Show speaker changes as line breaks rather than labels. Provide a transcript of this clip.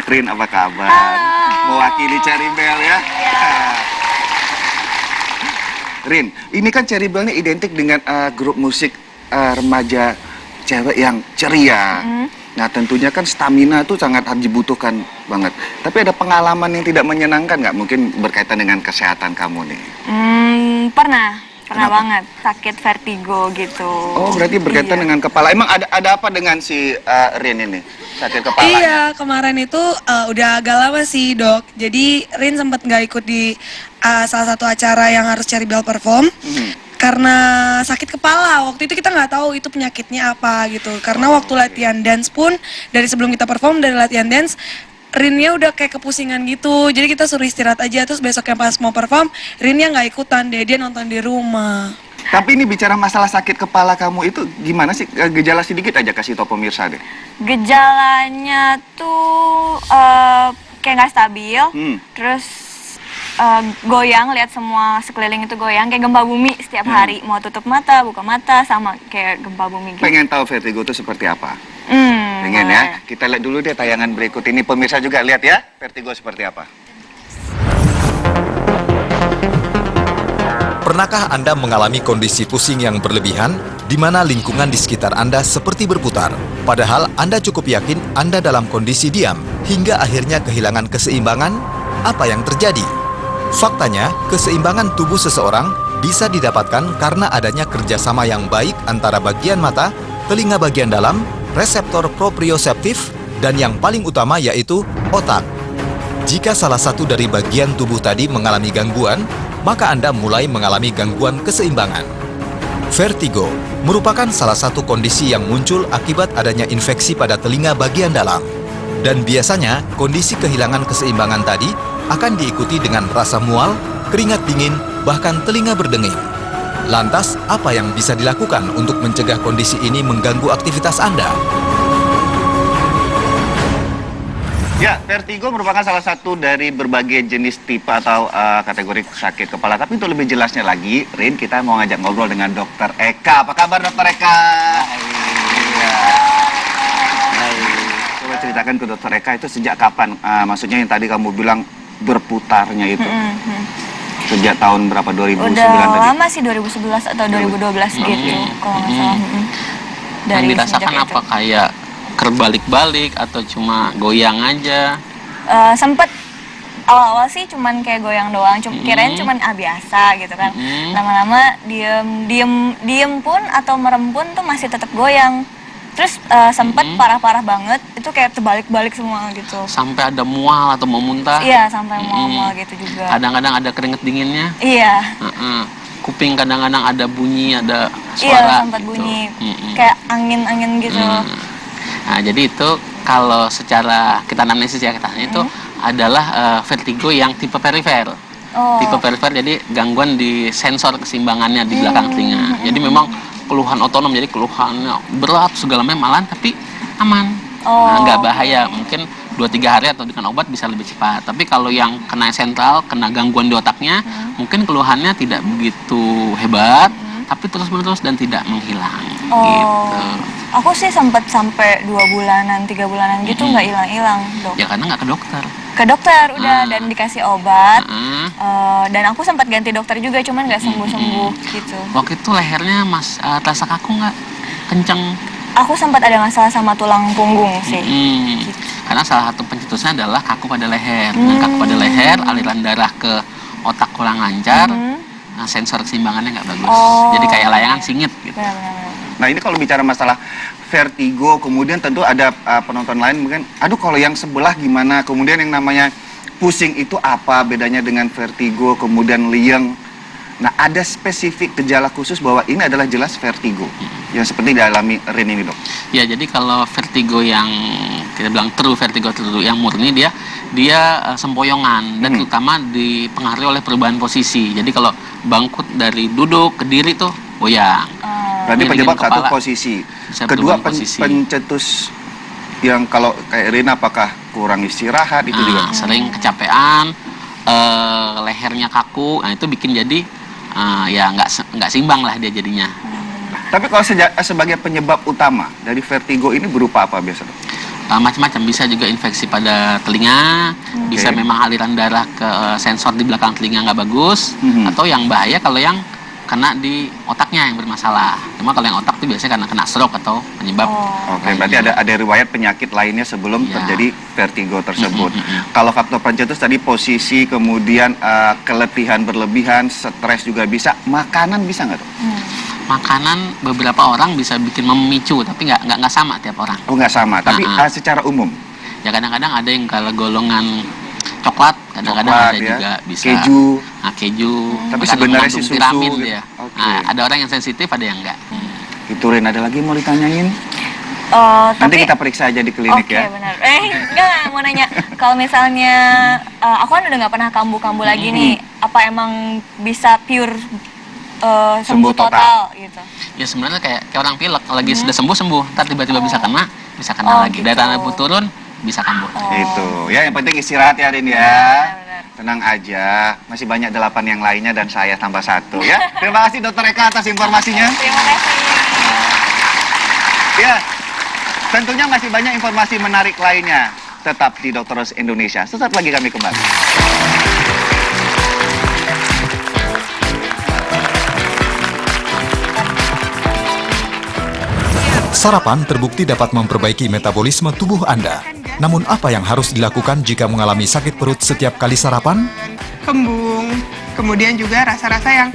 Rin, apa kabar?
Halo.
Mewakili Cherry Bell ya? Rin, ini kan Cherry Bell ini identik dengan grup musik remaja cewek yang ceria. Nah, tentunya kan stamina itu sangat dibutuhkan banget. Tapi ada pengalaman yang tidak menyenangkan nggak? Mungkin berkaitan dengan kesehatan kamu nih.
Pernah
Kenapa?
banget sakit vertigo gitu.
Oh, berarti berkaitan dengan kepala. Emang ada apa dengan si Rin ini? Sakit kepala?
Iya, kemarin itu udah agak lama sih, Dok. Jadi Rin sempat nggak ikut di salah satu acara yang harus Cherry Bell perform karena sakit kepala. Waktu itu kita nggak tahu itu penyakitnya apa gitu. Karena waktu latihan dance pun dari sebelum kita perform, dari latihan dance Rinnya udah kayak kepusingan gitu. Jadi kita suruh istirahat aja. Terus besoknya pas mau perform, Rinnya nggak ikutan deh, dia nonton di rumah.
Tapi ini bicara masalah sakit kepala kamu itu gimana sih? Gejala sedikit aja kasih tau pemirsa deh.
Gejalanya tuh kayak nggak stabil, terus goyang, lihat semua sekeliling itu goyang, kayak gempa bumi setiap hari. Mau tutup mata, buka mata, sama kayak gempa bumi gitu.
Pengen tahu vertigo itu seperti apa? Pengen
Boleh.
ya? Kita lihat dulu deh tayangan berikut ini. Pemirsa juga lihat ya, vertigo seperti apa.
Pernahkah Anda mengalami kondisi pusing yang berlebihan, di mana lingkungan di sekitar Anda seperti berputar? Padahal Anda cukup yakin Anda dalam kondisi diam, hingga akhirnya kehilangan keseimbangan? Apa yang terjadi? Faktanya, keseimbangan tubuh seseorang bisa didapatkan karena adanya kerjasama yang baik antara bagian mata, telinga bagian dalam, reseptor proprioseptif, dan yang paling utama yaitu otak. Jika salah satu dari bagian tubuh tadi mengalami gangguan, maka Anda mulai mengalami gangguan keseimbangan. Vertigo merupakan salah satu kondisi yang muncul akibat adanya infeksi pada telinga bagian dalam. Dan biasanya, kondisi kehilangan keseimbangan tadi akan diikuti dengan rasa mual, keringat dingin, bahkan telinga berdenging. Lantas, apa yang bisa dilakukan untuk mencegah kondisi ini mengganggu aktivitas Anda?
Ya, vertigo merupakan salah satu dari berbagai jenis tipe atau kategori sakit kepala. Tapi untuk lebih jelasnya lagi, Rin, kita mau ngajak ngobrol dengan Dokter Eka. Apa kabar, Dokter Eka? Hai. Coba ceritakan ke Dokter Eka itu sejak kapan? Maksudnya yang tadi kamu bilang berputarnya itu. Sejak tahun berapa? 2009
Udah
tadi?
lama sih, 2011 atau 2012 gitu, kalau nggak salah.
Yang dirasakan
sejak
apa?
itu.
Kayak kerbalik-balik atau cuma goyang aja?
Sempet awal-awal sih cuman kayak goyang doang, kirain cuman biasa gitu kan. Lama-lama diem pun atau merem pun tuh masih tetap goyang. Terus sempet parah-parah banget, itu kayak terbalik-balik semua gitu.
Sampai ada mual atau mau muntah?
Iya, sampai mual-mual gitu juga.
Kadang-kadang ada keringet dinginnya?
Iya.
Kuping kadang-kadang ada bunyi, ada
Iya,
suara
sempat
gitu.
bunyi kayak angin-angin gitu.
Nah, jadi itu kalau secara kita analisis ya, itu adalah vertigo yang tipe perifer. Tipe perifer, jadi gangguan di sensor keseimbangannya di belakang telinga. Jadi memang keluhan otonom, jadi keluhannya berat segala macam, tapi aman. Nah, nggak bahaya, mungkin 2-3 hari atau dengan obat bisa lebih cepat. Tapi kalau yang kena sentral, kena gangguan di otaknya, mungkin keluhannya tidak begitu hebat, tapi terus-menerus dan tidak menghilang. Gitu.
Aku sih sempat sampai 2 bulanan, 3 bulanan gitu nggak hilang-hilang, Dok.
Ya karena nggak ke dokter.
Ke dokter udah dan dikasih obat. Dan aku sempat ganti dokter juga, cuman nggak sembuh-sembuh gitu.
Waktu itu lehernya terasa kaku nggak? Kenceng?
Aku sempat ada masalah sama tulang punggung sih.
Karena salah satu pencetusnya adalah kaku pada leher. Nah, kaku pada leher, aliran darah ke otak kurang lancar, nah, sensor keseimbangannya nggak bagus. Jadi kayak layangan singit gitu.
Benar-benar.
Nah, ini kalau bicara masalah vertigo, kemudian tentu ada penonton lain mungkin, aduh kalau yang sebelah gimana? Kemudian yang namanya pusing itu apa bedanya dengan vertigo, kemudian liang. Nah, ada spesifik gejala khusus bahwa ini adalah jelas vertigo yang seperti dialami Rin ini, Dok.
Ya, jadi kalau vertigo yang kita bilang true vertigo yang murni, dia sempoyongan dan terutama dipengaruhi oleh perubahan posisi. Jadi kalau bangkit dari duduk ke diri tuh goyang.
Berarti
Ini
penyebab
bikin
satu
kepala
posisi.
bisa
Kedua
perubahan posisi.
pencetus yang kalau kayak Rin apakah kurang istirahat itu juga?
Sering kecapean, lehernya kaku, nah itu bikin jadi ya nggak seimbang lah dia jadinya.
Tapi kalau sebagai penyebab utama dari vertigo ini berupa apa biasa, Dok?
macam-macam, bisa juga infeksi pada telinga, bisa memang aliran darah ke sensor di belakang telinga nggak bagus, atau yang bahaya kalau yang kena di otaknya yang bermasalah. Cuma kalau yang otak itu biasanya karena kena stroke atau penyebab.
Oke, berarti ada riwayat penyakit lainnya sebelum terjadi vertigo tersebut. Kalau faktor pencetus tadi posisi, kemudian keletihan berlebihan, stres juga bisa, makanan bisa nggak tuh?
Makanan beberapa orang bisa bikin memicu, tapi nggak sama tiap orang.
Oh nggak sama, tapi secara umum?
Ya kadang-kadang ada yang kalau golongan coklat, kadang-kadang ada juga bisa
keju.
Keju.
Tapi
kalau
sebenarnya si
mengandung
susu
vitamin
gitu.
ya.
Oke.
Ada orang yang sensitif, ada yang enggak.
Itu Rin, ada lagi mau ditanyain? Nanti
Tapi
kita periksa aja di klinik
oke,
ya.
benar. Enggak, mau nanya. Kalau misalnya aku kan udah nggak pernah kambuh-kambuh lagi nih, apa emang bisa pure sembuh total gitu?
Ya sebenarnya kayak orang pilek, kalau lagi sudah sembuh, ntar tiba-tiba bisa kena lagi.
Gitu.
Darah tubuh turun, bisa kambuh.
Itu ya, yang penting istirahat ya Rin ya.
Benar.
Tenang aja, masih banyak 8 yang lainnya dan saya tambah 1 ya. Terima kasih Dokter Eka atas informasinya.
Terima kasih.
Ya, tentunya masih banyak informasi menarik lainnya. Tetap di Dokter Indonesia. Sesaat lagi kami kembali.
Sarapan terbukti dapat memperbaiki metabolisme tubuh Anda. Namun apa yang harus dilakukan jika mengalami sakit perut setiap kali sarapan?
Kembung, kemudian juga rasa-rasa yang